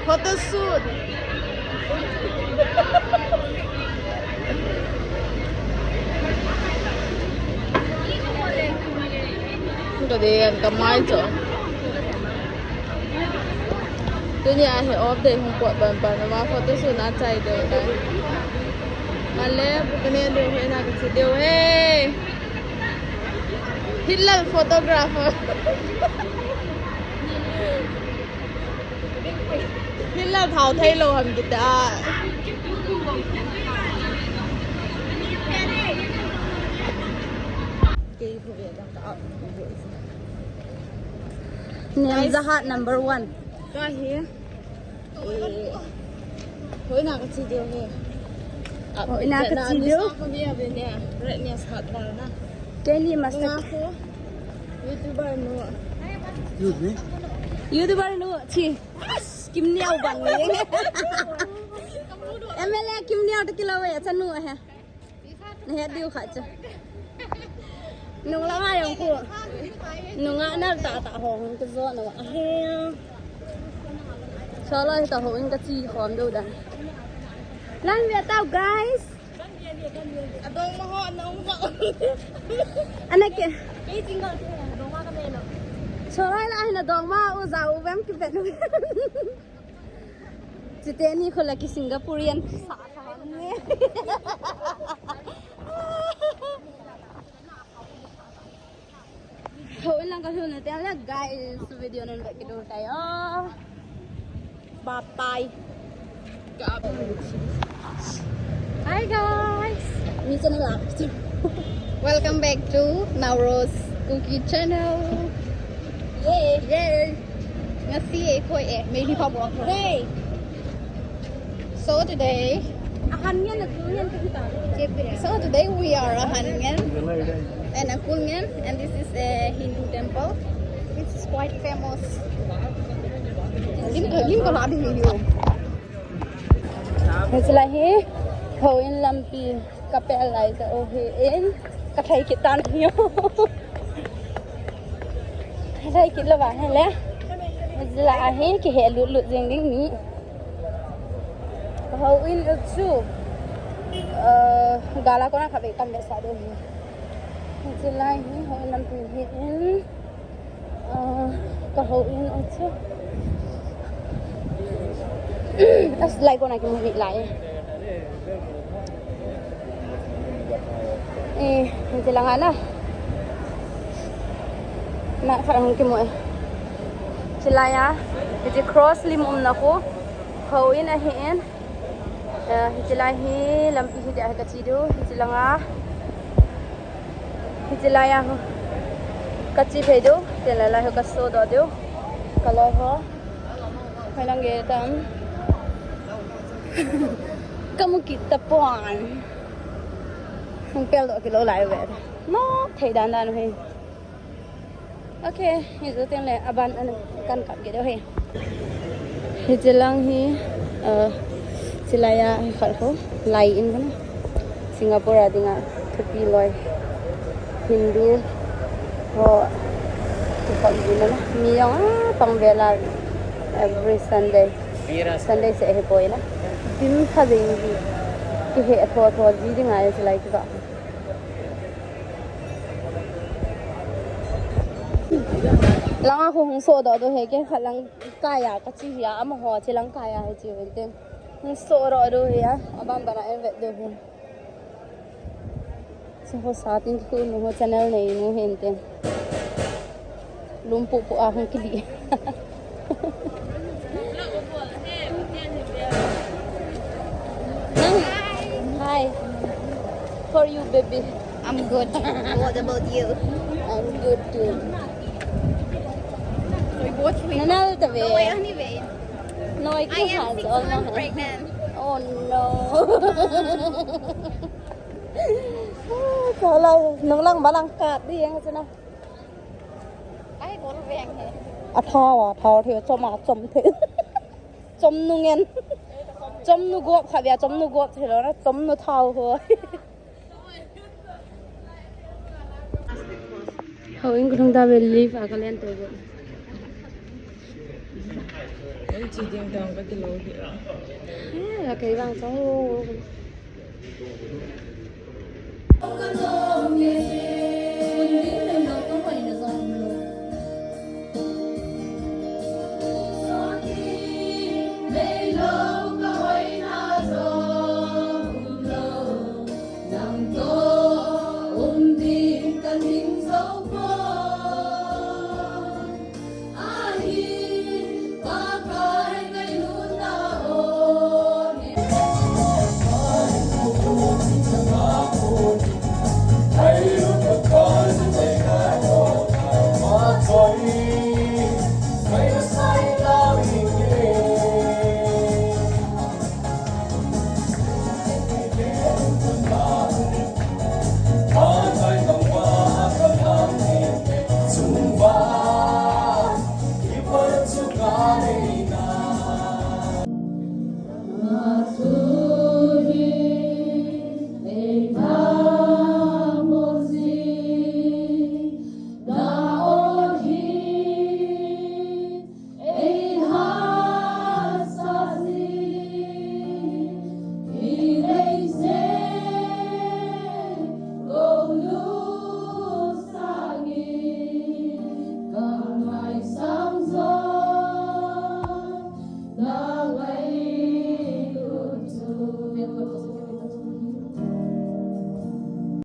photo shoot cái gì cầm máy chỗ cái nhà thì off day không quậy bẩn bẩn mà photo shoot nó chạy được đấy mà lẽ cái này điều hay là cái điều hey Hillel photographer Hillel thảo thay lô hầm kita Zahat number 1. Cái here Houinn nak kecil dia ni. Houinn nak kecil dia. Aku ni apa ni? Red ni sehat dah na. Kelly masak. Aku YouTuber nu. YouTuber nu, ci. Kim niao bang ni. MLA Kim niao tak kilo ya, canu ya. Ni dia khaja. Nung lama yang ku. Nung anak tak hong ke zo nu. Salah tak Houinn kecil khom đâu dah. Lan biar tahu guys. Adong maho anong maho. Anak ke? Ini tinggal tu ya, dong ma kami lo. Salah lah na dong ma uzau bam ke betul. Cite ni kau lagi Singaporean. Houinn lang kasi natin ala guys video nan baik kita tayo. Bye bye. Hi guys. Welcome back to Nauros Cookie Channel. Yay. Ngasih koi maybe pabok. Hey. So today we are Ahungthah and Houinn, and this is a Hindu temple. It's quite famous. Lim ko labi video. Selahi Houinn lampi kapel lai sa Houinn kathai kitan hiyo. Kathai kitla ba hele. Selahi ki he lut jeng ding ni. Houinn utsu gala ko na khabe kam be sa do hi. Selahi Houinn lampi hin ka Houinn utsu as lại con này cũng bị lại mình chỉ là ngắn à nãy phải không cái mũi chỉ là ya chỉ cross lim na ko Houinn a hen chỉ là hi làm pi hi cái chi do chỉ là ngã chỉ là ya cái chi phê do chỉ là cái số đó do kalau ho phải làm cái tam kamu kita puan ang pelo kilo lại về nó thấy đàn đàn hay ok hiện giờ tiếng này aban anh căn cặp cái đó hay hiện giờ lang hi silaya khởi khổ lại in cái Singapore à tiếng à thupi loy Hindu ho tu pag din na miyong pang vela every Sunday sẽ hay bồi na tim pha gì cái hệ thua gì đi ngay thì lại cái đó lăng aku hong so đó tôi hay cái khả năng kaya cái chi ya ama ho chỉ lăng kaya hay chi vậy tên hong so đó tôi ya abang bana em vậy được không so ho sa tin khu mo channel này mo hen tên lumpu po ahong kili Hi. For you, baby. I'm good. What about you? I'm good too. We both wait. No, the way. No, wait, anyway. No, I I can't am have 6 all my months hands. pregnant. Oh no. Trời ơi, nung lang balang cạt đi anh xem nào. Ai có nó vàng thế? Thao thì cho mà chấm thế. Chấm nung nghen. Chấm nu gộp khả bia chấm nu gộp thì nó chấm nu thao thôi. Houinn cũng ta về live à cái lên tới rồi. chỉ riêng tao có cái lối kia là cái vàng xong luôn. Hãy subscribe cho kênh Ghiền Mì Gõ để không bỏ lỡ